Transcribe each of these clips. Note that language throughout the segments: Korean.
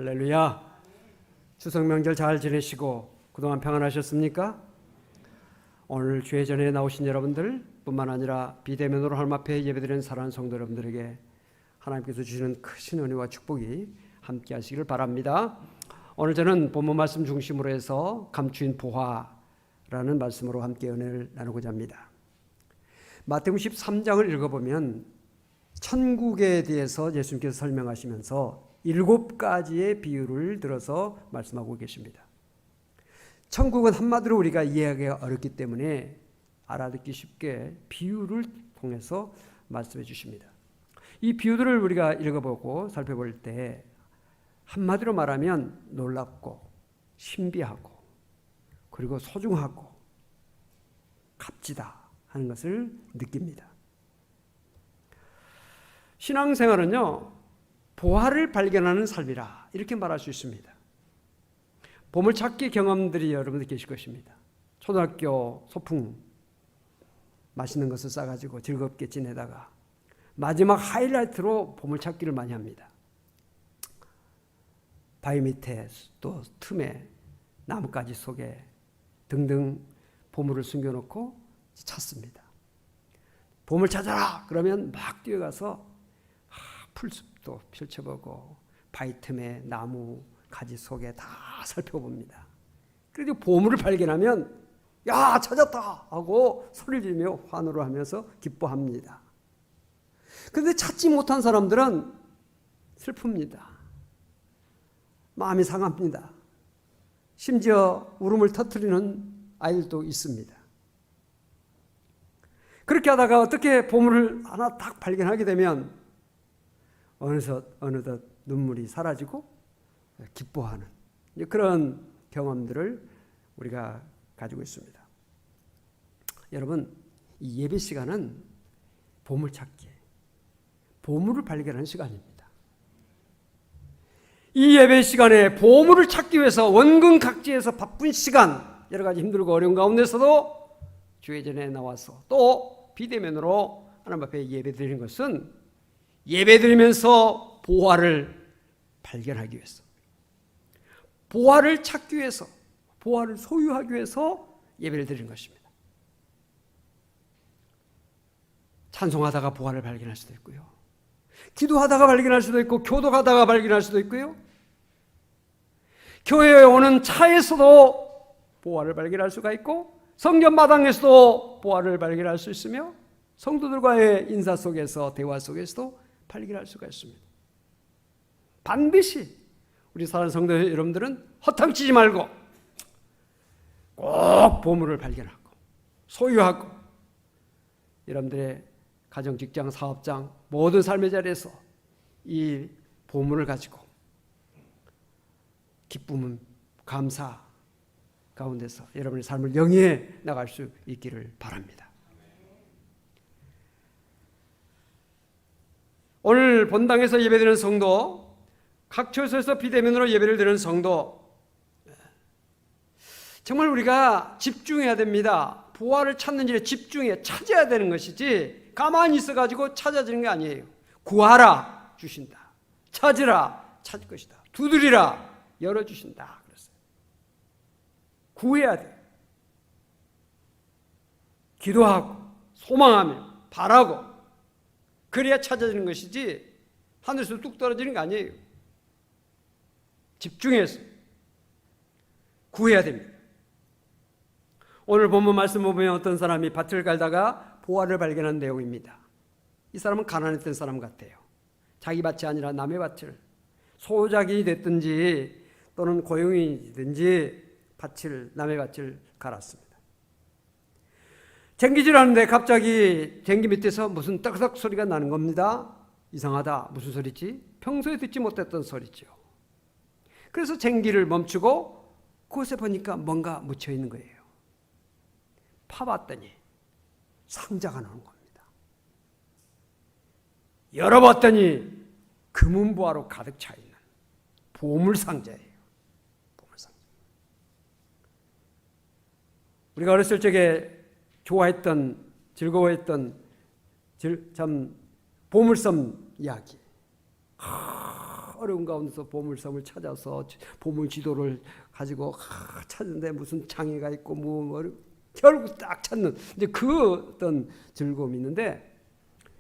할렐루야. 추석 명절 잘 지내시고 그동안 평안하셨습니까? 오늘 주의 전에 나오신 여러분들 뿐만 아니라 비대면으로 하나님 앞에 예배드리는 사랑하는 성도 여러분들에게 하나님께서 주시는 크신 은혜와 축복이 함께 하시기를 바랍니다. 오늘 저는 본문 말씀 중심으로 해서 감추인 보화라는 말씀으로 함께 은혜를 나누고자 합니다. 마태복음 13장을 읽어보면 천국에 대해서 예수님께서 설명하시면서 7가지의 비유를 들어서 말씀하고 계십니다. 천국은 한마디로 우리가 이해하기가 어렵기 때문에 알아듣기 쉽게 비유를 통해서 말씀해 주십니다. 이 비유들을 우리가 읽어보고 살펴볼 때 한마디로 말하면 놀랍고 신비하고 그리고 소중하고 값지다 하는 것을 느낍니다. 신앙생활은요, 보화를 발견하는 삶이라 이렇게 말할 수 있습니다. 보물찾기 경험들이 여러분들 계실 것입니다. 초등학교 소풍 맛있는 것을 싸가지고 즐겁게 지내다가 마지막 하이라이트로 보물찾기를 많이 합니다. 바위 밑에 또 틈에 나뭇가지 속에 등등 보물을 숨겨놓고 찾습니다. 보물 찾아라! 그러면 막 뛰어가서 풀숲도 펼쳐보고 바위 틈에 나무 가지 속에 다 살펴봅니다. 그래도 보물을 발견하면 야 찾았다 하고 소리를 지르며 환호를 하면서 기뻐합니다. 그런데 찾지 못한 사람들은 슬픕니다. 마음이 상합니다. 심지어 울음을 터뜨리는 아이들도 있습니다. 그렇게 하다가 어떻게 보물을 하나 딱 발견하게 되면 어느덧 눈물이 사라지고 기뻐하는 그런 경험들을 우리가 가지고 있습니다. 여러분, 이 예배 시간은 보물찾기, 보물을 발견하는 시간입니다. 이 예배 시간에 보물을 찾기 위해서 원근각지에서 바쁜 시간, 여러 가지 힘들고 어려운 가운데서도 주의 전에 나와서 또 비대면으로 하나님 앞에 예배드리는 것은 예배드리면서 보화를 발견하기 위해서, 보화를 찾기 위해서, 보화를 소유하기 위해서 예배를 드리는 것입니다. 찬송하다가 보화를 발견할 수도 있고요. 기도하다가 발견할 수도 있고, 교독하다가 발견할 수도 있고요. 교회에 오는 차에서도 보화를 발견할 수가 있고, 성전 마당에서도 보화를 발견할 수 있으며, 성도들과의 인사 속에서, 대화 속에서도 발견할 수가 있습니다. 반드시 우리 사랑하는 성도 여러분들은 허탕치지 말고 꼭 보물을 발견하고 소유하고 여러분들의 가정, 직장, 사업장 모든 삶의 자리에서 이 보물을 가지고 기쁨, 감사 가운데서 여러분의 삶을 영위해 나갈 수 있기를 바랍니다. 오늘 본당에서 예배드리는 성도, 각 처소에서 비대면으로 예배를 드리는 성도, 정말 우리가 집중해야 됩니다. 보화를 찾는 일에 집중해 찾아야 되는 것이지 가만히 있어가지고 찾아지는 게 아니에요. 구하라 주신다. 찾으라 찾을 것이다. 두드리라 열어주신다. 그랬어요. 구해야 돼. 기도하고 소망하며 바라고 그래야 찾아지는 것이지 하늘에서 뚝 떨어지는 게 아니에요. 집중해서 구해야 됩니다. 오늘 본문 말씀 보면 어떤 사람이 밭을 갈다가 보화를 발견한 내용입니다. 이 사람은 가난했던 사람 같아요. 자기 밭이 아니라 남의 밭을, 소작이 됐든지 또는 고용이든지 남의 밭을 갈았습니다. 쟁기질 하는데 갑자기 쟁기 밑에서 무슨 떡석 소리가 나는 겁니다. 이상하다. 무슨 소리지? 평소에 듣지 못했던 소리죠. 그래서 쟁기를 멈추고 그곳에 보니까 뭔가 묻혀 있는 거예요. 파봤더니 상자가 나온 겁니다. 열어봤더니 금은보화로 가득 차 있는 보물상자예요. 보물상자. 우리가 어렸을 적에 좋아했던, 즐거워했던 참 보물섬 이야기. 어려운 가운데서 보물섬을 찾아서 보물 지도를 가지고 찾는데 무슨 장애가 있고 결국 딱 찾는 이제 그 어떤 즐거움이 있는데,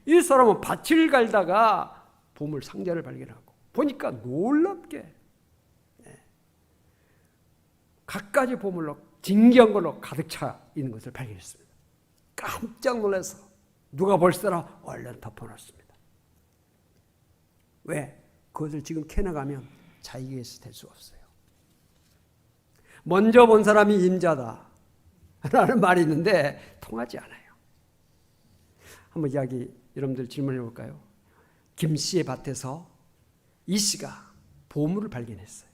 이 사람은 밭을 갈다가 보물 상자를 발견하고 보니까 놀랍게 갖가지 보물로 진귀한 걸로 가득 차 있는 것을 발견했습니다. 깜짝 놀라서 누가 볼세라 얼른 덮어놨습니다. 왜? 그것을 지금 캐나가면 자기에서 될 수가 없어요. 먼저 본 사람이 임자다 라는 말이 있는데 통하지 않아요. 한번 이야기 여러분들 질문해 볼까요? 김 씨의 밭에서 이 씨가 보물을 발견했어요.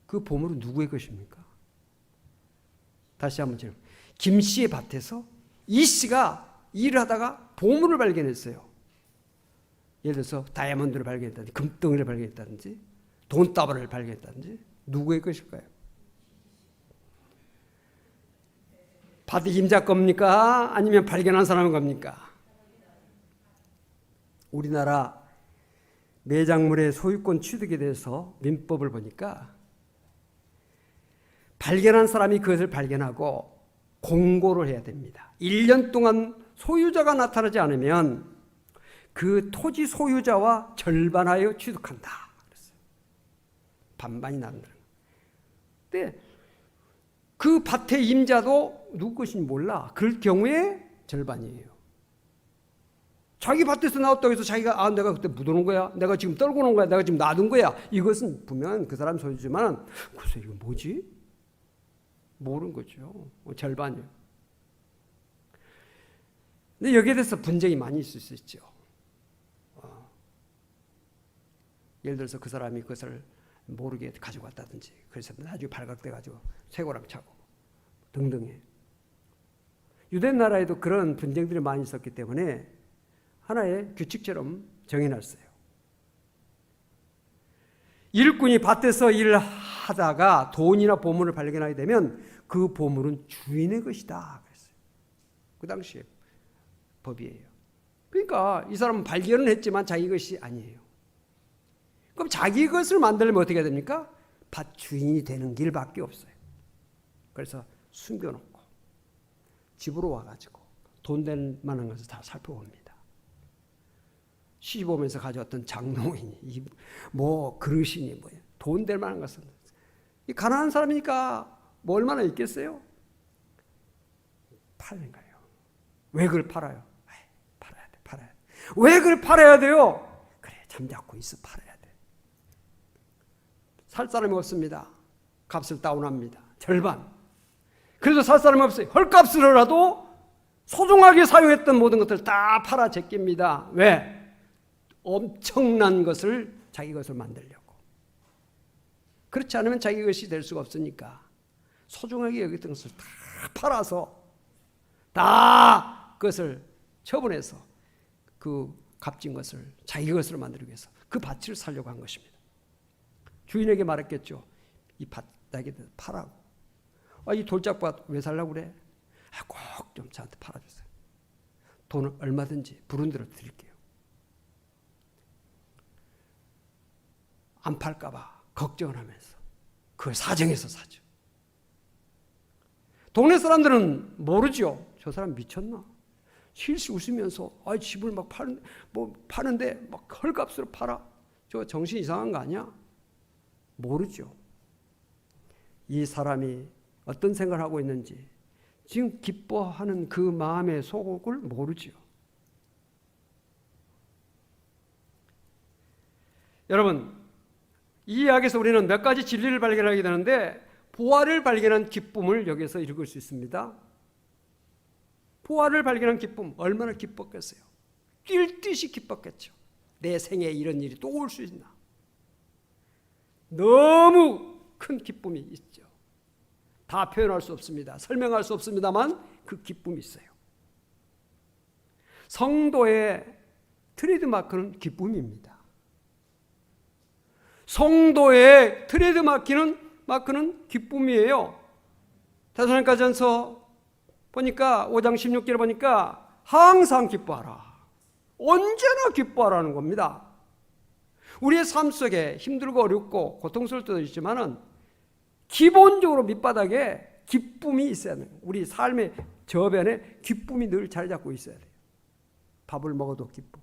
그 보물은 누구의 것입니까? 다시 한번 질문. 김 씨의 밭에서 이 씨가 일을 하다가 보물을 발견했어요. 예를 들어서 다이아몬드를 발견했다든지 금덩이를 발견했다든지 돈다발을 발견했다든지 누구의 것일까요? 밭의 임자 겁니까? 아니면 발견한 사람의 겁니까? 우리나라 매작물의 소유권 취득에 대해서 민법을 보니까 발견한 사람이 그것을 발견하고 공고를 해야 됩니다. 1년 동안 소유자가 나타나지 않으면 그 토지 소유자와 절반하여 취득한다. 그랬어요. 반반이 나는다. 근데 그 밭의 임자도 누구 것인지 몰라. 그럴 경우에 절반이에요. 자기 밭에서 나왔다고 해서 자기가 내가 그때 묻어놓은 거야, 내가 지금 떨고 놓은 거야, 내가 지금 놔둔 거야, 이것은 분명 그 사람 소유지만 글쎄 이거 뭐지? 모르는 거죠. 절반이에요. 근데 여기에 대해서 분쟁이 많이 있을 수 있죠. 예를 들어서 그 사람이 그것을 모르게 가지고 왔다든지, 그래서 나중에 발각돼가지고 쇠고랑 차고 등등해. 유대 나라에도 그런 분쟁들이 많이 있었기 때문에 하나의 규칙처럼 정해놨어요. 일꾼이 밭에서 일을 하다가 돈이나 보물을 발견하게 되면 그 보물은 주인의 것이다 그랬어요. 그 당시에 법이에요. 그러니까 이 사람은 발견은 했지만 자기 것이 아니에요. 그럼 자기 것을 만들려면 어떻게 해야 됩니까? 밭 주인이 되는 길밖에 없어요. 그래서 숨겨놓고 집으로 와가지고 돈 될 만한 것을 다 살펴봅니다. 시집 오면서 가져왔던 장롱이니 뭐 그릇이니 돈 될 만한 것은, 이 가난한 사람이니까 뭐 얼마나 있겠어요? 팔는 거예요. 왜 그걸 팔아요? 팔아야 돼. 왜 그걸 팔아야 돼요? 그래, 잠자코 있어, 팔아야 돼. 살 사람이 없습니다. 값을 다운합니다. 절반. 그래도 살 사람이 없어요. 헐값으로라도 소중하게 사용했던 모든 것들 다 팔아 제낍니다. 왜? 엄청난 것을 자기 것을 만들려고. 그렇지 않으면 자기 것이 될 수가 없으니까 소중하게 여겼던 것을 다 팔아서 다 그것을 처분해서 그 값진 것을 자기 것으로 만들기 위해서 그 밭을 살려고 한 것입니다. 주인에게 말했겠죠. 이 밭 나에게 팔라고. 이 돌짝밭 왜 살라고 그래? 꼭 좀 저한테 팔아주세요. 돈을 얼마든지 부른 대로 드릴게요. 안 팔까봐 걱정을 하면서 그걸 사정해서 사죠. 동네 사람들은 모르죠. 저 사람 미쳤나? 실시 웃으면서 집을 막 파는데 막 헐값으로 팔아. 저 정신 이상한 거 아니야? 모르죠. 이 사람이 어떤 생각을 하고 있는지, 지금 기뻐하는 그 마음의 속을 모르죠. 여러분, 이 이야기에서 우리는 몇 가지 진리를 발견하게 되는데, 보화를 발견한 기쁨을 여기서 읽을 수 있습니다. 보화를 발견한 기쁨, 얼마나 기뻤겠어요? 뛸 듯이 기뻤겠죠. 내 생에 이런 일이 또 올 수 있나? 너무 큰 기쁨이 있죠. 다 표현할 수 없습니다. 설명할 수 없습니다만 그 기쁨이 있어요. 성도의 트레이드마크는 기쁨입니다. 성도의 트레이드마크는 기쁨이에요. 데살로니가전서 보니까 5장 16절에 보니까 항상 기뻐하라. 언제나 기뻐하라는 겁니다. 우리의 삶 속에 힘들고 어렵고 고통스러울 때도 있지만은 기본적으로 밑바닥에 기쁨이 있어야 돼요. 우리 삶의 저변에 기쁨이 늘 자리 잡고 있어야 돼요. 밥을 먹어도 기쁘고,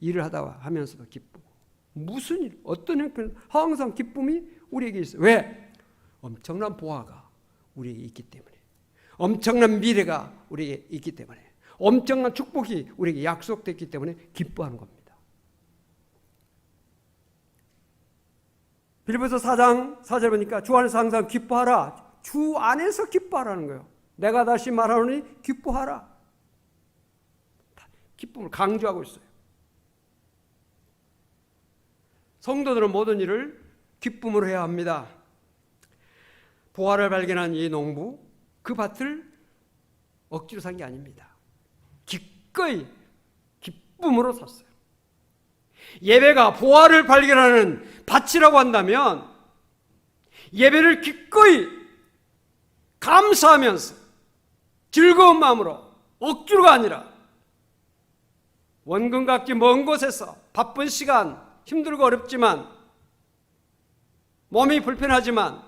일을 하다가 하면서도 기쁘고, 무슨 일, 어떤 형편 항상 기쁨이 우리에게 있어요. 왜? 엄청난 보화가 우리에게 있기 때문에, 엄청난 미래가 우리에게 있기 때문에, 엄청난 축복이 우리에게 약속됐기 때문에 기뻐하는 겁니다. 빌립보서 4장 4절 보니까 주 안에서 항상 기뻐하라. 주 안에서 기뻐하라는 거예요. 내가 다시 말하노니 기뻐하라. 기쁨을 강조하고 있어요. 성도들은 모든 일을 기쁨으로 해야 합니다. 보화를 발견한 이 농부, 그 밭을 억지로 산 게 아닙니다. 기꺼이 기쁨으로 샀어요. 예배가 보화를 발견하는 밭이라고 한다면 예배를 기꺼이 감사하면서 즐거운 마음으로, 억지로가 아니라 원근각지 먼 곳에서 바쁜 시간, 힘들고 어렵지만 몸이 불편하지만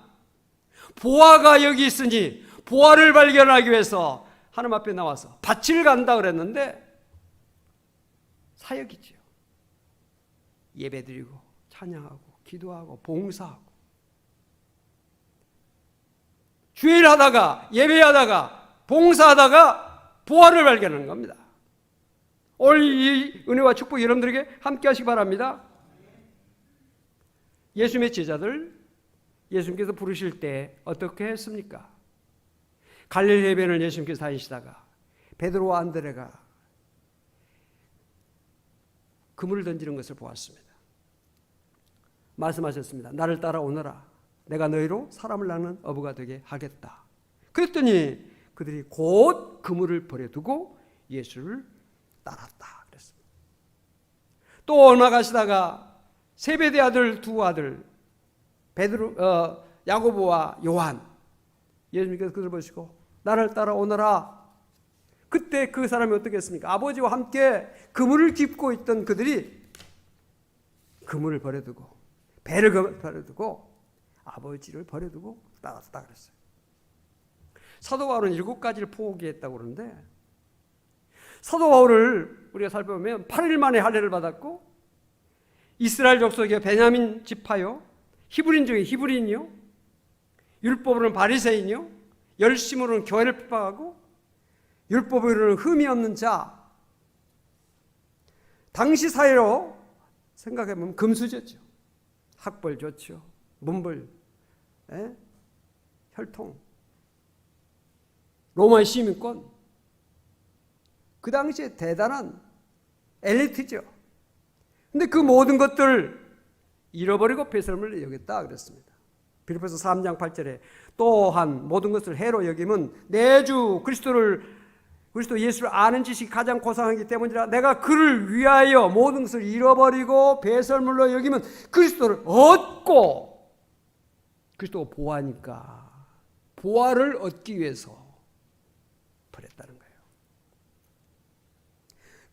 보화가 여기 있으니 보화를 발견하기 위해서 하나님 앞에 나와서 밭을 간다 그랬는데 사역이지요. 예배드리고 찬양하고 기도하고 봉사하고 주일 하다가 예배하다가 봉사하다가 보화를 발견하는 겁니다. 오늘 이 은혜와 축복 여러분들에게 함께 하시기 바랍니다. 예수님의 제자들, 예수님께서 부르실 때 어떻게 했습니까? 갈릴리 해변을 예수님께서 다니시다가 베드로와 안드레가 그물을 던지는 것을 보았습니다. 말씀하셨습니다. 나를 따라오너라. 내가 너희로 사람을 낳는 어부가 되게 하겠다. 그랬더니 그들이 곧 그물을 버려두고 예수를 따랐다 그랬습니다. 또 얼마 가시다가 세베대 아들 두 아들 야고보와 요한, 예수님께서 그들을 보시고 나를 따라오너라. 그때 그 사람이 어떻게 했습니까? 아버지와 함께 그물을 짚고 있던 그들이 그물을 버려두고 배를 버려두고 아버지를 버려두고 따랐다 그랬어요. 사도 바울은 7가지를 포기했다고 그러는데, 사도 바울을 우리가 살펴보면 8일 만에 할례를 받았고, 이스라엘 족속의 베냐민 지파요, 히브리인 중에 히브리인이요, 율법으로는 바리새인이요, 열심으로는 교회를 핍박하고, 율법으로는 흠이 없는 자, 당시 사회로 생각해보면 금수저죠. 학벌 좋죠, 문벌, 혈통, 로마의 시민권, 그 당시에 대단한 엘리트죠. 근데 그 모든 것들을 잃어버리고 배설물을 여겼다 그랬습니다. 빌립보서 3장 8절에 또한 모든 것을 해로 여김은 내 주 그리스도 예수를 아는 지식이 가장 고상하기 때문이라. 내가 그를 위하여 모든 것을 잃어버리고 배설물로 여기면 그리스도를 얻고, 그리스도가 보화니까 보화를 얻기 위해서 버렸다는 거예요.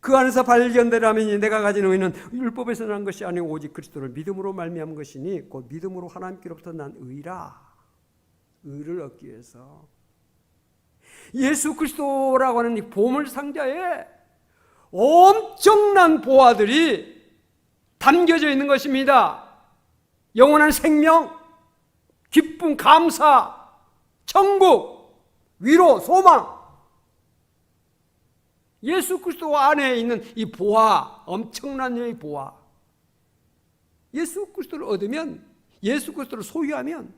그 안에서 발견되라면 내가 가진 의는 율법에서 난 것이 아니고 오직 그리스도를 믿음으로 말미암은 것이니 곧 믿음으로 하나님께로부터 난 의라. 의를 얻기 위해서 예수 그리스도라고 하는 이 보물 상자에 엄청난 보화들이 담겨져 있는 것입니다. 영원한 생명, 기쁨, 감사, 천국, 위로, 소망. 예수 그리스도 안에 있는 이 보화, 엄청난 이 보화. 예수 그리스도를 얻으면, 예수 그리스도를 소유하면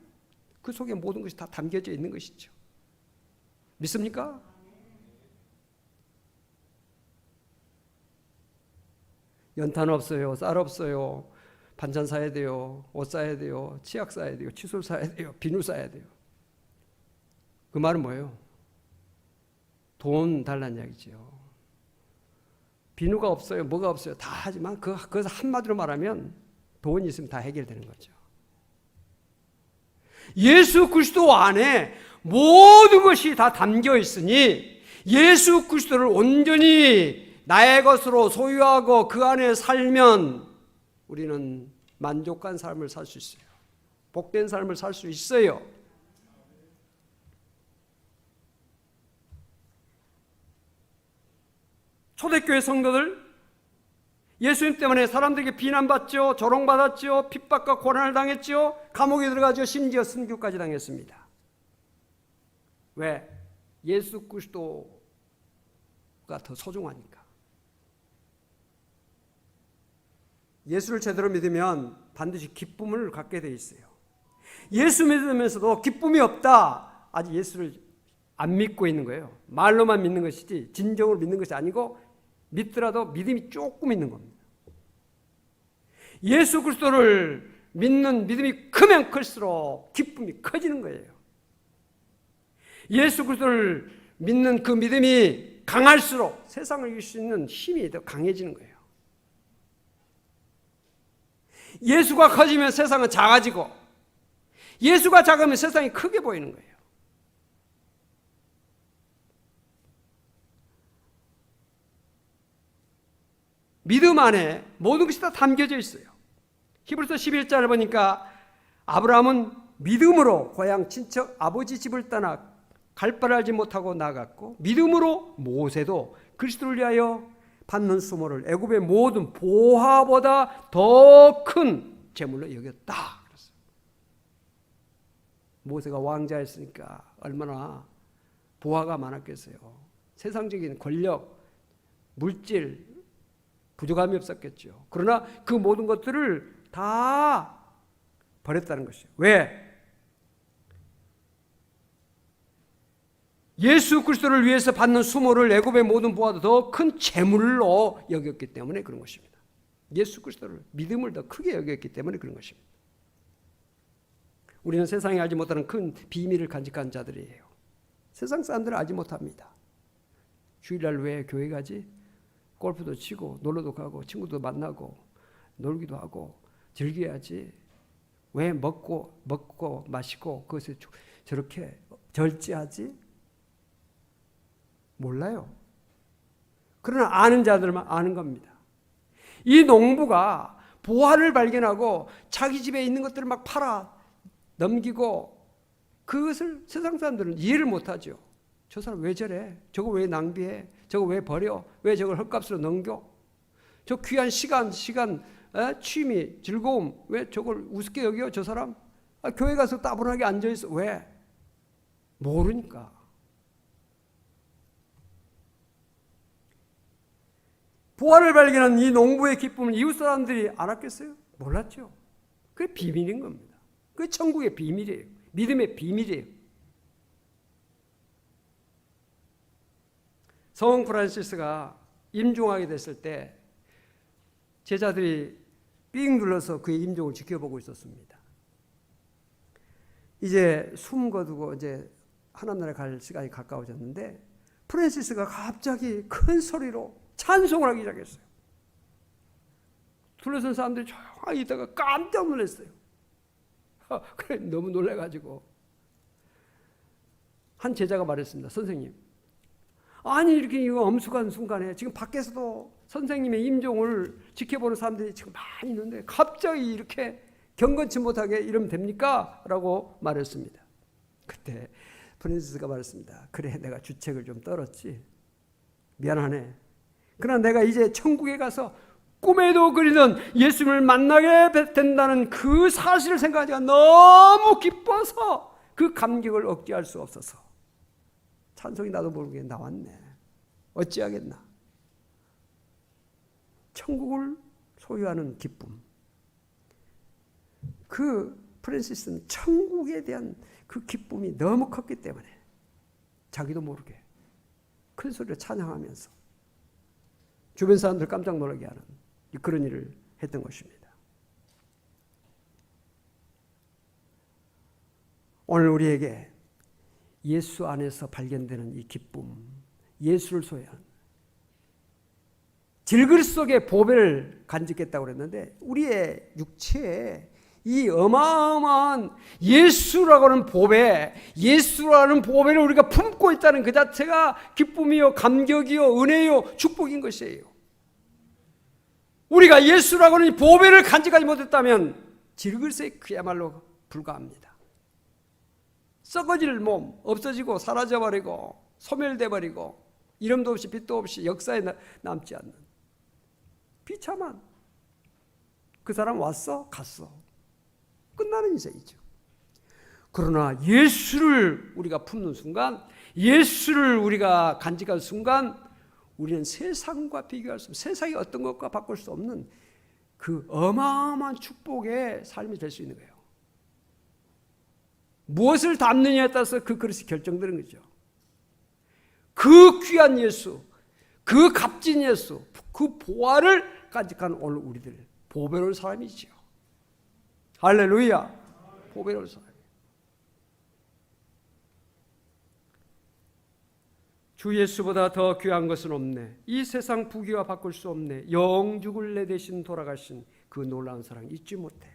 그 속에 모든 것이 다 담겨져 있는 것이죠. 믿습니까? 연탄 없어요, 쌀 없어요, 반찬 사야 돼요, 옷 사야 돼요, 치약 사야 돼요, 칫솔 사야 돼요, 비누 사야 돼요. 그 말은 뭐예요? 돈 달라는 이야기죠. 비누가 없어요, 뭐가 없어요, 다 하지만 그것을 한마디로 말하면 돈이 있으면 다 해결되는 거죠. 예수 그리스도 안에 모든 것이 다 담겨 있으니 예수 그리스도를 온전히 나의 것으로 소유하고 그 안에 살면 우리는 만족한 삶을 살 수 있어요. 복된 삶을 살 수 있어요. 초대교회 성도들 예수님 때문에 사람들에게 비난받죠. 조롱받았죠. 핍박과 고난을 당했죠. 감옥에 들어가죠. 심지어 순교까지 당했습니다. 왜? 예수 그리스도가 더 소중하니까. 예수를 제대로 믿으면 반드시 기쁨을 갖게 돼 있어요. 예수 믿으면서도 기쁨이 없다. 아직 예수를 안 믿고 있는 거예요. 말로만 믿는 것이지 진정으로 믿는 것이 아니고 믿더라도 믿음이 조금 있는 겁니다. 예수 그리스도를 믿는 믿음이 크면 클수록 기쁨이 커지는 거예요. 예수 그리스도를 믿는 그 믿음이 강할수록 세상을 이길 수 있는 힘이 더 강해지는 거예요. 예수가 커지면 세상은 작아지고 예수가 작으면 세상이 크게 보이는 거예요. 믿음 안에 모든 것이 다 담겨져 있어요. 히브리서 11장을 보니까 아브라함은 믿음으로 고향 친척 아버지 집을 떠나 갈 바를 알지 못하고 나갔고 믿음으로 모세도 그리스도를 위하여 받는 수모를 애굽의 모든 보화보다 더 큰 재물로 여겼다. 그랬어요. 모세가 왕자였으니까 얼마나 보화가 많았겠어요. 세상적인 권력, 물질, 부족함이 없었겠죠. 그러나 그 모든 것들을 다 버렸다는 것이에요. 왜? 예수 그리스도를 위해서 받는 수모를 애굽의 모든 보화도 더 큰 재물로 여겼기 때문에 그런 것입니다. 예수 그리스도를 믿음을 더 크게 여겼기 때문에 그런 것입니다. 우리는 세상이 알지 못하는 큰 비밀을 간직한 자들이에요. 세상 사람들은 알지 못합니다. 주일날 왜 교회 가지? 골프도 치고 놀러도 가고 친구도 만나고 놀기도 하고 즐겨야지. 왜 먹고 마시고 그것을 저렇게 절제하지? 몰라요. 그러나 아는 자들만 아는 겁니다. 이 농부가 보화를 발견하고 자기 집에 있는 것들을 막 팔아 넘기고 그것을 세상 사람들은 이해를 못하죠. 저 사람 왜 저래? 저거 왜 낭비해? 저거 왜 버려? 왜 저걸 헐값으로 넘겨? 저 귀한 시간, 취미, 즐거움 왜 저걸 우습게 여겨? 저 사람? 교회 가서 따분하게 앉아있어. 왜? 모르니까. 보화를 발견한 이 농부의 기쁨을 이웃 사람들이 알았겠어요? 몰랐죠. 그게 비밀인 겁니다. 그게 천국의 비밀이에요. 믿음의 비밀이에요. 성 프란시스가 임종하게 됐을 때 제자들이 삥 눌러서 그의 임종을 지켜보고 있었습니다. 이제 숨 거두고 이제 하나님나라에 갈 시간이 가까워졌는데 프란시스가 갑자기 큰 소리로 찬송을 하기 시작했어요. 둘러선 사람들이 조용히 있다가 깜짝 놀랐어요. 그래 너무 놀라가지고 한 제자가 말했습니다. 선생님, 아니 이렇게 이거 엄숙한 순간에 지금 밖에서도 선생님의 임종을 지켜보는 사람들이 지금 많이 있는데 갑자기 이렇게 경건치 못하게 이러면 됩니까? 라고 말했습니다. 그때 프란시스가 말했습니다. 그래 내가 주책을 좀 떨었지. 미안하네. 그러나 내가 이제 천국에 가서 꿈에도 그리던 예수님을 만나게 된다는 그 사실을 생각하기가 너무 기뻐서 그 감격을 억제할 수 없어서 찬송이 나도 모르게 나왔네. 어찌하겠나. 천국을 소유하는 기쁨. 그 프란시스는 천국에 대한 그 기쁨이 너무 컸기 때문에 자기도 모르게 큰 소리로 찬양하면서 주변 사람들 깜짝 놀라게 하는 그런 일을 했던 것입니다. 오늘 우리에게 예수 안에서 발견되는 이 기쁨, 예수를 소유한 질그릇 속에 보배를 간직했다고 그랬는데 우리의 육체에 이 어마어마한 예수라고 하는 보배, 예수라는 보배를 우리가 품고 있다는 그 자체가 기쁨이요, 감격이요, 은혜요, 축복인 것이에요. 우리가 예수라고 하는 보배를 간직하지 못했다면 질글세 그야말로 불가합니다. 썩어질 몸, 없어지고 사라져버리고 소멸돼버리고 이름도 없이 빛도 없이 역사에 남지 않는 비참한, 그 사람 왔어 갔어 끝나는 인생이죠. 그러나 예수를 우리가 품는 순간, 예수를 우리가 간직한 순간 우리는 세상과 비교할 수 없는, 세상이 어떤 것과 바꿀 수 없는 그 어마어마한 축복의 삶이 될 수 있는 거예요. 무엇을 담느냐에 따라서 그 그릇이 결정되는 거죠. 그 귀한 예수, 그 값진 예수, 그 보화를 간직한 오늘 우리들 보배로운 사람이지요. 할렐루야. 보배로운 사람. 주 예수보다 더 귀한 것은 없네. 이 세상 부귀와 바꿀 수 없네. 영죽을 내 대신 돌아가신 그 놀라운 사랑 잊지 못해.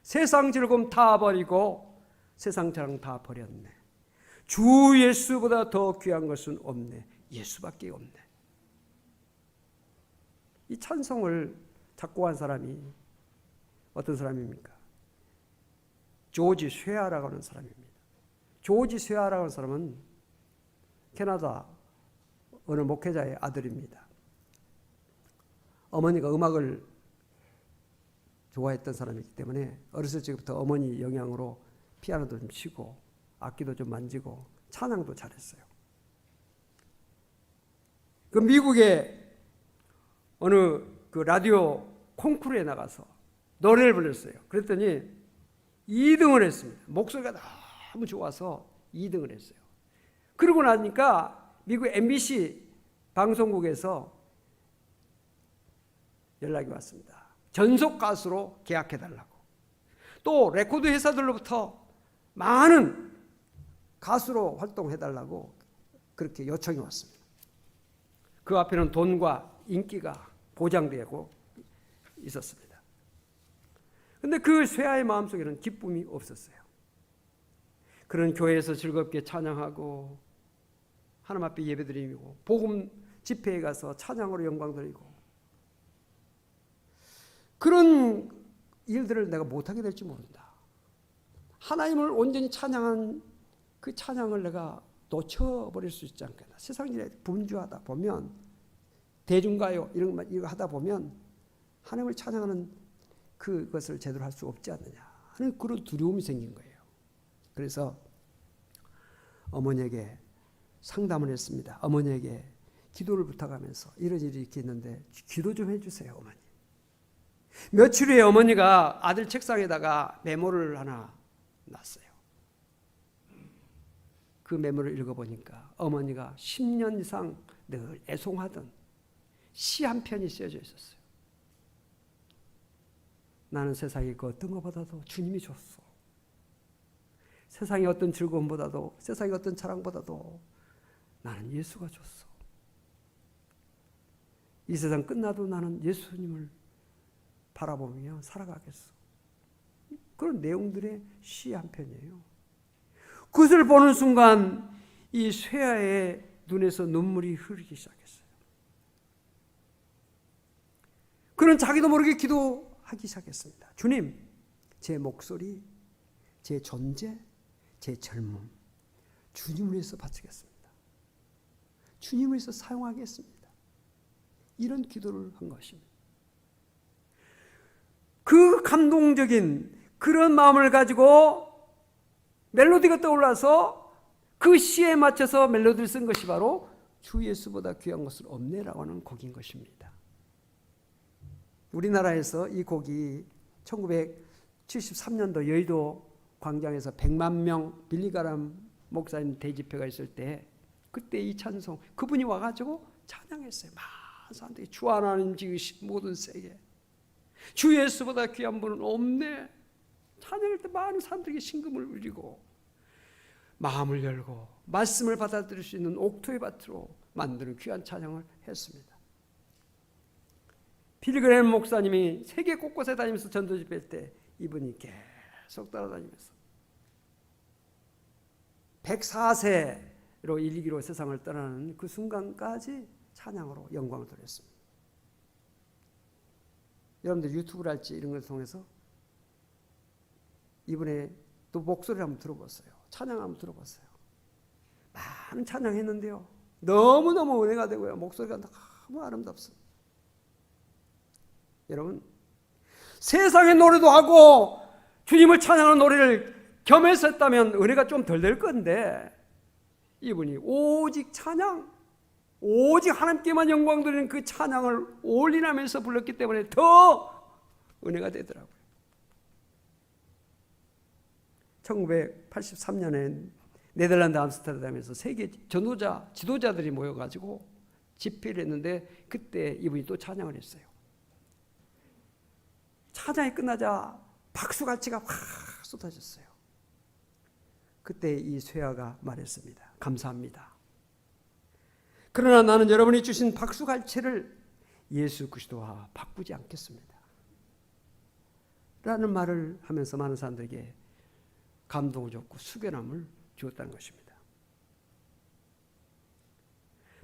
세상 즐거움 다 버리고 세상 자랑 다 버렸네. 주 예수보다 더 귀한 것은 없네. 예수밖에 없네. 이 찬송을 작곡한 사람이 어떤 사람입니까? 조지 쇠아라고 하는 사람입니다. 조지 쇠아라고 하는 사람은 캐나다 어느 목회자의 아들입니다. 어머니가 음악을 좋아했던 사람이기 때문에 어렸을 적부터 어머니 영향으로 피아노도 좀 치고 악기도 좀 만지고 찬양도 잘했어요. 그 미국의 어느 그 라디오 콩쿠르에 나가서 노래를 불렀어요. 그랬더니 2등을 했습니다. 목소리가 너무 좋아서 2등을 했어요. 그러고 나니까 미국 MBC 방송국에서 연락이 왔습니다. 전속 가수로 계약해달라고. 또 레코드 회사들로부터 많은 가수로 활동해달라고 그렇게 요청이 왔습니다. 그 앞에는 돈과 인기가 보장되고 있었습니다. 그런데 그 쇠아의 마음속에는 기쁨이 없었어요. 그런 교회에서 즐겁게 찬양하고 하나님 앞에 예배드리고 복음 집회에 가서 찬양으로 영광 드리고 그런 일들을 내가 못하게 될지 모른다. 하나님을 온전히 찬양한 그 찬양을 내가 놓쳐버릴 수 있지 않겠나. 세상 일에 분주하다 보면 대중가요 이런 거 하다 보면 하나님을 찬양하는 그것을 제대로 할 수 없지 않느냐 하는 그런 두려움이 생긴 거예요. 그래서 어머니에게 상담을 했습니다. 어머니에게 기도를 부탁하면서 이런 일이 이렇게 있는데 기도 좀 해주세요, 어머니. 며칠 후에 어머니가 아들 책상에다가 메모를 하나 놨어요. 그 메모를 읽어보니까 어머니가 10년 이상 늘 애송하던 시 한 편이 쓰여져 있었어요. 나는 세상의 그 어떤 것보다도 주님이 줬어. 세상의 어떤 즐거움보다도 세상의 어떤 자랑보다도 나는 예수가 줬어. 이 세상 끝나도 나는 예수님을 바라보며 살아가겠어. 그런 내용들의 시 한 편이에요. 그것을 보는 순간 이 쇠아의 눈에서 눈물이 흐르기 시작했어요. 그는 자기도 모르게 기도하기 시작했습니다. 주님, 제 목소리, 제 존재, 제 젊음 주님을 위해서 바치겠습니다. 주님을 위해서 사용하겠습니다. 이런 기도를 한 것입니다. 그 감동적인 그런 마음을 가지고 멜로디가 떠올라서 그 시에 맞춰서 멜로디를 쓴 것이 바로 주 예수보다 귀한 것은 없네라고 하는 곡인 것입니다. 우리나라에서 이 곡이 1973년도 여의도 광장에서 100만 명 빌리가람 목사님 대집회가 있을 때 그때 이 찬송 그분이 와가지고 찬양했어요. 많은 사람들이 주 하나님 지으신 모든 세계 주 예수보다 귀한 분은 없네. 찬양할 때 많은 사람들이 신금을 울리고 마음을 열고 말씀을 받아들일 수 있는 옥토의 밭으로 만드는 귀한 찬양을 했습니다. 빌리그램 목사님이 세계 곳곳에 다니면서 전도 집회할 때 이분이 계속 따라다니면서 104세로 일기로 세상을 떠나는 그 순간까지 찬양으로 영광을 돌렸습니다. 여러분들 유튜브를 할지 이런 걸 통해서 이분의 또 목소리를 한번 들어봤어요. 찬양 한번 들어봤어요. 많은 찬양했는데요. 너무너무 은혜가 되고요. 목소리가 너무 아름답습니다. 여러분, 세상의 노래도 하고 주님을 찬양하는 노래를 겸해서 했다면 은혜가 좀 덜 될 건데, 이분이 오직 찬양, 오직 하나님께만 영광 드리는 그 찬양을 올인하면서 불렀기 때문에 더 은혜가 되더라고요. 1983년에 네덜란드 암스테르담에서 세계 전도자, 지도자들이 모여가지고 집회를 했는데 그때 이분이 또 찬양을 했어요. 찬양이 끝나자 박수갈채가 확 쏟아졌어요. 그때 이 쇠아가 말했습니다. 감사합니다. 그러나 나는 여러분이 주신 박수갈채를 예수 그리스도와 바꾸지 않겠습니다. 라는 말을 하면서 많은 사람들에게 감동을 줬고 숙연함을 주었다는 것입니다.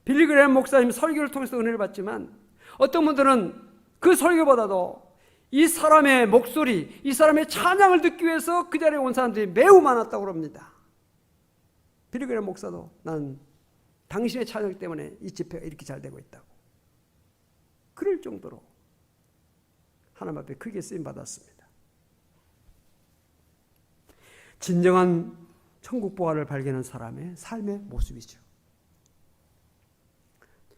빌리 그레이엄 목사님 설교를 통해서 은혜를 받지만 어떤 분들은 그 설교보다도 이 사람의 목소리, 이 사람의 찬양을 듣기 위해서 그 자리에 온 사람들이 매우 많았다고 합니다. 빌리 그레이엄 목사도 난 당신의 찬양 때문에 이 집회가 이렇게 잘 되고 있다고 그럴 정도로 하나님 앞에 크게 쓰임받았습니다. 진정한 천국 보화를 발견한 사람의 삶의 모습이죠.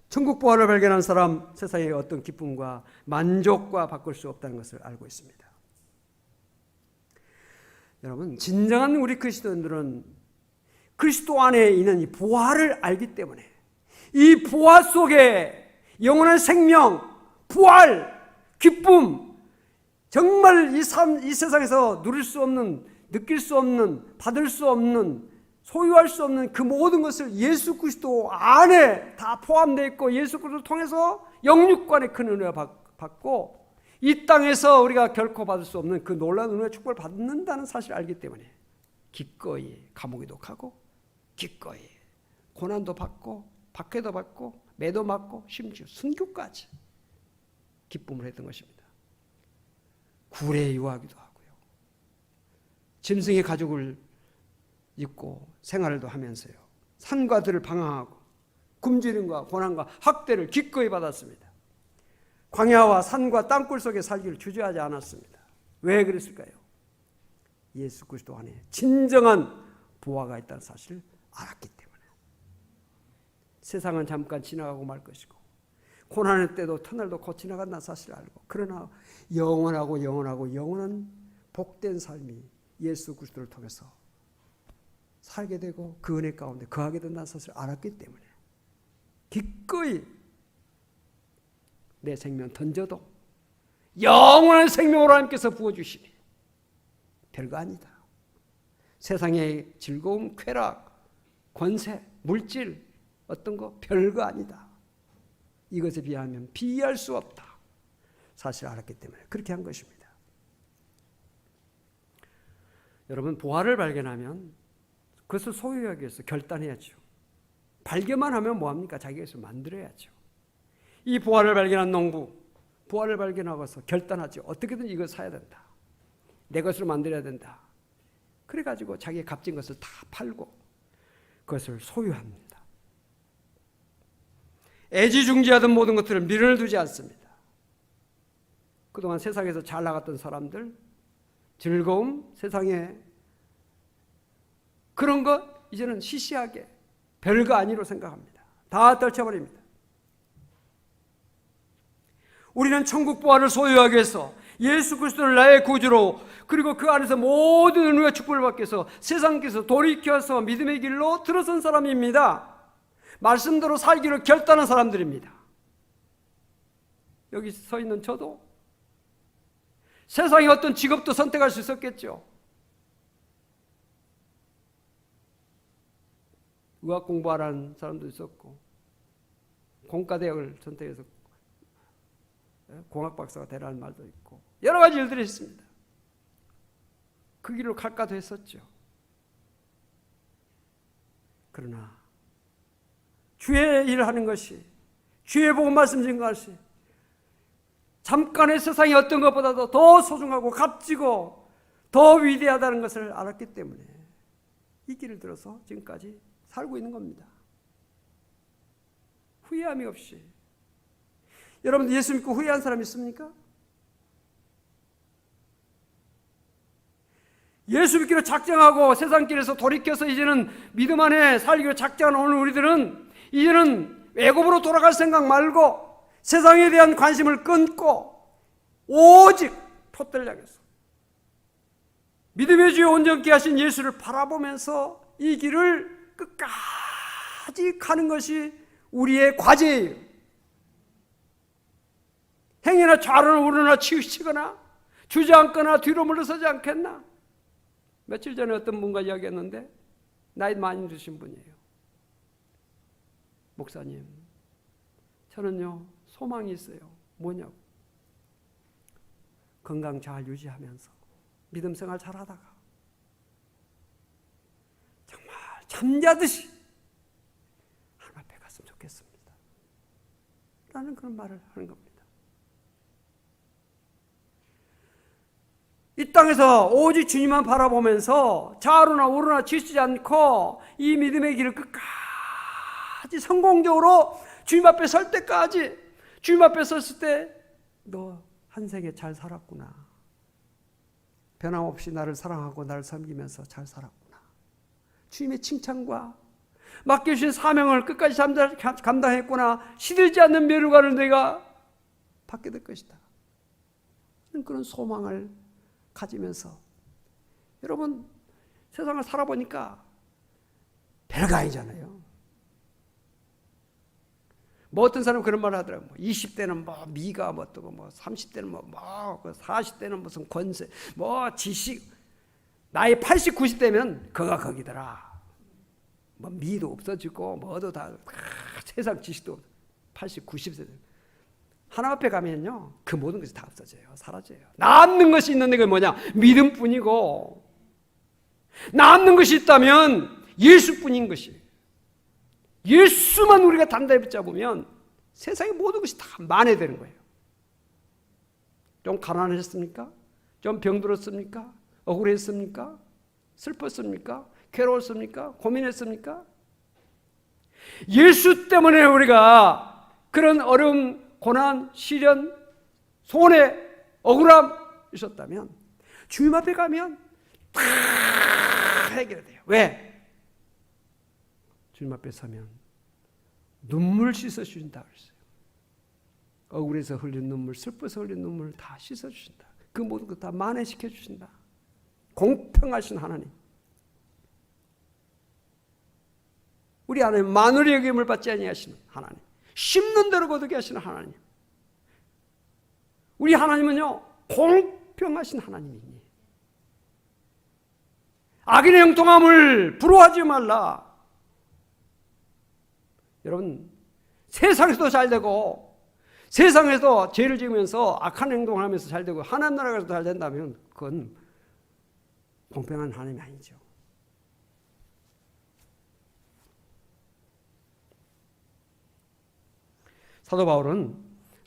천국 보화를 발견한 사람, 세상의 어떤 기쁨과 만족과 바꿀 수 없다는 것을 알고 있습니다. 여러분, 진정한 우리 그리스도인들은 그리스도 안에 있는 이 보화를 알기 때문에 이 보화 속에 영원한 생명, 부활, 기쁨, 정말 이 세상에서 누릴 수 없는, 느낄 수 없는, 받을 수 없는, 소유할 수 없는 그 모든 것을 예수 그리스도 안에 다 포함되어 있고 예수 그리스도를 통해서 영육간의 큰 은혜를 받고 이 땅에서 우리가 결코 받을 수 없는 그 놀라운 은혜의 축복을 받는다는 사실을 알기 때문에 기꺼이 감옥에도 가고 기꺼이 고난도 받고 박해도 받고 매도 맞고 심지어 순교까지 기쁨을 했던 것입니다. 굴에 유하기도 하고요. 짐승의 가죽을 입고 생활도 하면서요. 산과 들을 방황하고 굶주림과 고난과 학대를 기꺼이 받았습니다. 광야와 산과 땅굴 속에 살기를 주저하지 않았습니다. 왜 그랬을까요? 예수 그리스도 안에 진정한 보화가 있다는 사실을 알았기 때문에. 세상은 잠깐 지나가고 말 것이고 고난의 때도 터널도 곧 지나간다는 사실을 알고 그러나 영원한 복된 삶이 예수 그리스도를 통해서 살게 되고 그 은혜 가운데 거하게 된다는 사실을 알았기 때문에 기꺼이 내 생명 던져도 영원한 생명으로 하나님께서 부어주시니 별거 아니다. 세상의 즐거움, 쾌락, 권세, 물질 어떤 거 별거 아니다. 이것에 비하면 비할 수 없다. 사실을 알았기 때문에 그렇게 한 것입니다. 여러분, 보화를 발견하면 그것을 소유하기 위해서 결단해야죠. 발견만 하면 뭐합니까? 자기가 그것을 만들어야죠. 이 보화를 발견한 농부, 보화를 발견하고서 결단하죠. 어떻게든 이걸 사야 된다. 내 것으로 만들어야 된다. 그래가지고 자기의 값진 것을 다 팔고 그것을 소유합니다. 애지중지하던 모든 것들을 미련을 두지 않습니다. 그동안 세상에서 잘 나갔던 사람들, 즐거움, 세상에 그런 것 이제는 시시하게 별거 아니로 생각합니다. 다 떨쳐버립니다. 우리는 천국 보화를 소유하기 위해서 예수 그리스도를 나의 구주로 그리고 그 안에서 모든 은혜와 축복을 받기 위해서 세상께서 돌이켜서 믿음의 길로 들어선 사람입니다. 말씀대로 살기를 결단한 사람들입니다. 여기 서 있는 저도 세상의 어떤 직업도 선택할 수 있었겠죠. 의학 공부하라는 사람도 있었고 공과대학을 선택해서 공학 박사가 되라는 말도 있고 여러 가지 일들이 있습니다. 그 길로 갈까도 했었죠. 그러나 주의 일을 하는 것이 주의 복음 말씀 증거할 것이 잠깐의 세상이 어떤 것보다도 더 소중하고 값지고 더 위대하다는 것을 알았기 때문에 이 길을 들어서 지금까지 살고 있는 겁니다. 후회함이 없이. 여러분 예수 믿고 후회한 사람 있습니까? 예수 믿기로 작정하고 세상길에서 돌이켜서 이제는 믿음 안에 살기로 작정하는 오늘 우리들은 이제는 애굽으로 돌아갈 생각 말고 세상에 대한 관심을 끊고 오직 표대를 향해서 믿음의 주여 온전케 하신 예수를 바라보면서 이 길을 끝까지 가는 것이 우리의 과제예요. 행여나 좌로나 우로나 치우치거나 주저앉거나 뒤로 물러서지 않겠나? 며칠 전에 어떤 분과 이야기했는데 나이 많이 드신 분이에요. 목사님, 저는요 소망이 있어요. 뭐냐고. 건강 잘 유지하면서 믿음 생활 잘하다가 정말 잠자듯이 하나님 앞에 갔으면 좋겠습니다 라는 그런 말을 하는 겁니다. 이 땅에서 오직 주님만 바라보면서 좌우로나 우로나 치우치지 않고 이 믿음의 길을 끝까지 성공적으로 주님 앞에 설 때까지, 주님 앞에 섰을 때 너 한 생에 잘 살았구나, 변함없이 나를 사랑하고 나를 섬기면서 잘 살았구나, 주님의 칭찬과 맡겨주신 사명을 끝까지 감당했구나, 시들지 않는 멸류관을 내가 받게 될 것이다, 그런 소망을 가지면서 여러분 세상을 살아보니까 별거 아니잖아요. 뭐 어떤 사람은 그런 말을 하더라고요. 20대는 뭐 미가 뭐 어떠고 뭐 30대는 뭐 40대는 무슨 권세 뭐 지식, 나이 80, 90대면 그가 거기더라. 뭐 미도 없어지고 뭐도 다 세상 지식도 80, 90세 하나님 앞에 가면요 그 모든 것이 다 없어져요. 사라져요. 남는 것이 있는데 그게 뭐냐? 믿음뿐이고, 남는 것이 있다면 예수뿐인 것이. 예수만 우리가 단단히 붙잡으면 세상의 모든 것이 다 만회되는 거예요. 좀 가난하셨습니까? 좀 병들었습니까? 억울했습니까? 슬펐습니까? 괴로웠습니까? 고민했습니까? 예수 때문에 우리가 그런 어려움, 고난, 시련, 손해, 억울함 있었다면 주님 앞에 가면 다 해결돼요. 왜? 주님 앞에 서면 눈물 씻어주신다 그랬어요. 억울해서 흘린 눈물, 슬퍼서 흘린 눈물 다 씻어주신다. 그 모든 것 다 만회시켜 주신다. 공평하신 하나님. 우리 하나님 만월의 여김을 받지 아니하시는 하나님, 심는 대로 거두게 하시는 하나님. 우리 하나님은요 공평하신 하나님이니 악인의 형통함을 부러워하지 말라. 여러분 세상에서도 잘되고 세상에서 죄를 지으면서 악한 행동을 하면서 잘되고 하나님 나라에서 잘된다면 그건 공평한 하나님이 아니죠. 사도 바울은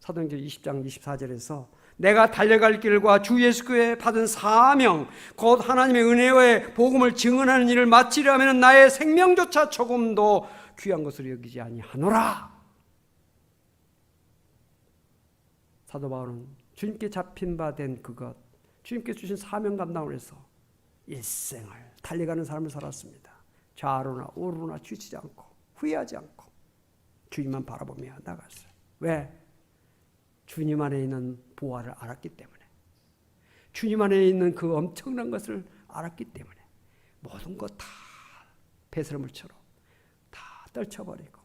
사도행전 20장 24절에서 내가 달려갈 길과 주 예수께 받은 사명 곧 하나님의 은혜의 복음을 증언하는 일을 마치려 하면 나의 생명조차 조금도 귀한 것으로 여기지 아니하노라. 사도 바울은 주님께 잡힌 바 된 그것, 주님께 주신 사명 감당을 해서 일생을 달려가는 삶을 살았습니다. 좌로나 우로나 치우치지 않고 후회하지 않고 주님만 바라보며 나갔어요. 왜? 주님 안에 있는 보화를 알았기 때문에, 주님 안에 있는 그 엄청난 것을 알았기 때문에 모든 것 다 배설물처럼 다 떨쳐버리고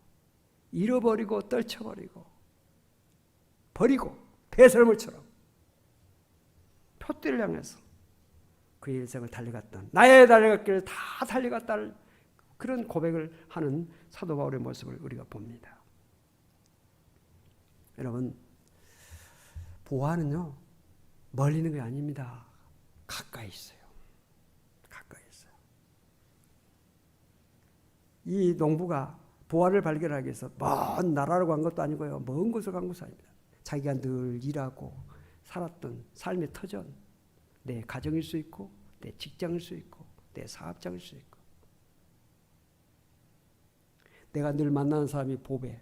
잃어버리고 떨쳐버리고 버리고 배설물처럼 표대를 향해서 그 일생을 달려갔던, 나의 달려갈 길을 다 달려갔다는 그런 고백을 하는 사도 바울의 모습을 우리가 봅니다. 여러분 보화는요 멀리 있는 게 아닙니다. 가까이 있어요. 가까이 있어요. 이 농부가 보화를 발견하기 위해서 먼 나라로 간 것도 아니고요, 먼 곳을 간 것도 아닙니다. 자기가 늘 일하고 살았던 삶의 터전, 내 가정일 수 있고 내 직장일 수 있고 내 사업장일 수 있고, 내가 늘 만나는 사람이 보배,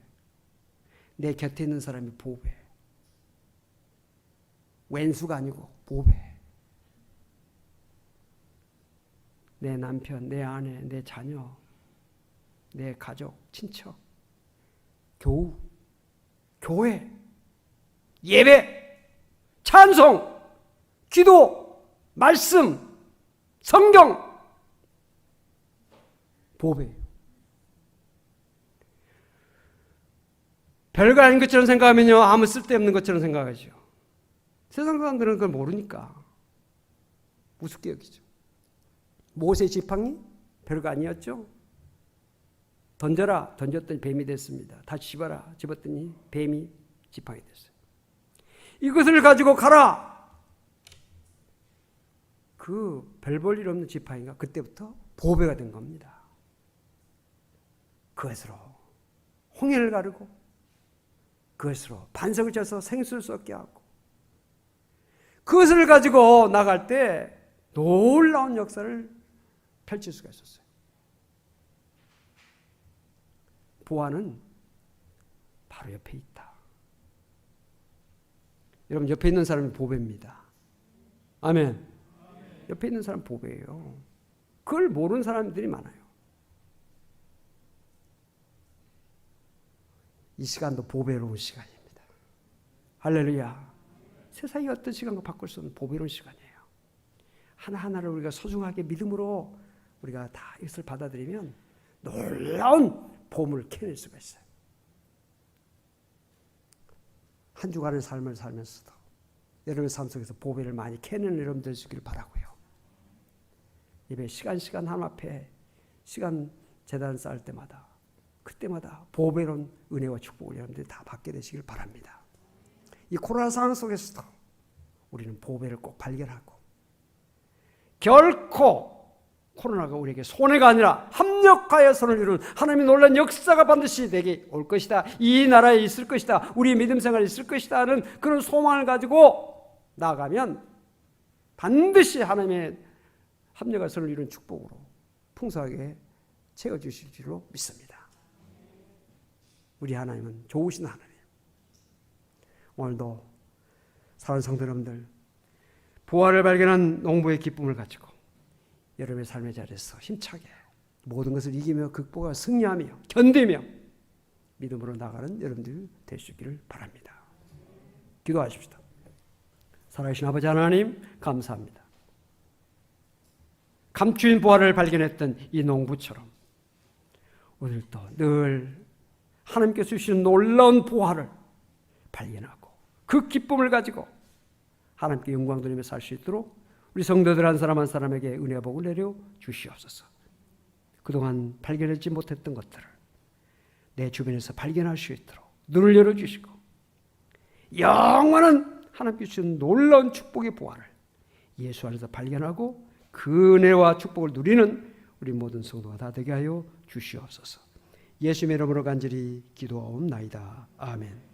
내 곁에 있는 사람이 보배, 왼수가 아니고 보배, 내 남편, 내 아내, 내 자녀, 내 가족, 친척, 교우, 교회, 예배, 찬송, 기도, 말씀, 성경, 보배예요. 별거 아닌 것처럼 생각하면요, 아무 쓸데없는 것처럼 생각하죠. 세상 사람들은 그걸 모르니까 우습게 여기죠. 모세 지팡이 별거 아니었죠. 던져라, 던졌더니 뱀이 됐습니다. 다시 집어라, 집었더니 뱀이 지팡이 됐어요. 이것을 가지고 가라. 그 별 볼 일 없는 지팡이가 그때부터 보배가 된 겁니다. 그것으로 홍해를 가르고, 그것으로 반석을 쳐서 생수를 쏟게 하고, 그것을 가지고 나갈 때 놀라운 역사를 펼칠 수가 있었어요. 보화는 바로 옆에 있다. 여러분, 옆에 있는 사람이 보배입니다. 아멘. 옆에 있는 사람 보배예요. 그걸 모르는 사람들이 많아요. 이 시간도 보배로운 시간입니다. 할렐루야. 세상이 어떤 시간과 바꿀 수 없는 보배로운 시간이에요. 하나하나를 우리가 소중하게 믿음으로 우리가 다 이것을 받아들이면 놀라운 보물을 캐낼 수가 있어요. 한 주간의 삶을 살면서도 여러분의 삶 속에서 보배를 많이 캐내는 여러분 되시길 바라고요. 예배 시간 하나님 앞에 시간 제단 쌓을 때마다, 그때마다 보배로운 은혜와 축복을 여러분들이 다 받게 되시길 바랍니다. 이 코로나 상황 속에서도 우리는 보배를 꼭 발견하고, 결코 코로나가 우리에게 손해가 아니라 합력하여 선을 이루는 하나님의 놀라운 역사가 반드시 내게 올 것이다, 이 나라에 있을 것이다, 우리의 믿음 생활에 있을 것이다 하는 그런 소망을 가지고 나아가면 반드시 하나님의 합력하여 선을 이루는 축복으로 풍성하게 채워주실 줄로 믿습니다. 우리 하나님은 좋으신 하나님. 오늘도 사랑하는 성도 여러분들, 부활을 발견한 농부의 기쁨을 가지고 여러분의 삶의 자리에서 힘차게 모든 것을 이기며 극복하고 승리하며 견디며 믿음으로 나가는 여러분들 되시기를 바랍니다. 기도하십시다. 살아계신 아버지 하나님, 감사합니다. 감추인 부활을 발견했던 이 농부처럼 오늘도 늘 하나님께서 주시는 놀라운 부활을 발견하고 그 기쁨을 가지고 하나님께 영광 돌리며 살 수 있도록 우리 성도들 한 사람 한 사람에게 은혜와 복을 내려 주시옵소서. 그동안 발견하지 못했던 것들을 내 주변에서 발견할 수 있도록 눈을 열어주시고, 영원한 하나님께 주신 놀라운 축복의 부활을 예수 안에서 발견하고 그 은혜와 축복을 누리는 우리 모든 성도가 다 되게 하여 주시옵소서. 예수님의 이름으로 간절히 기도하옵나이다. 아멘.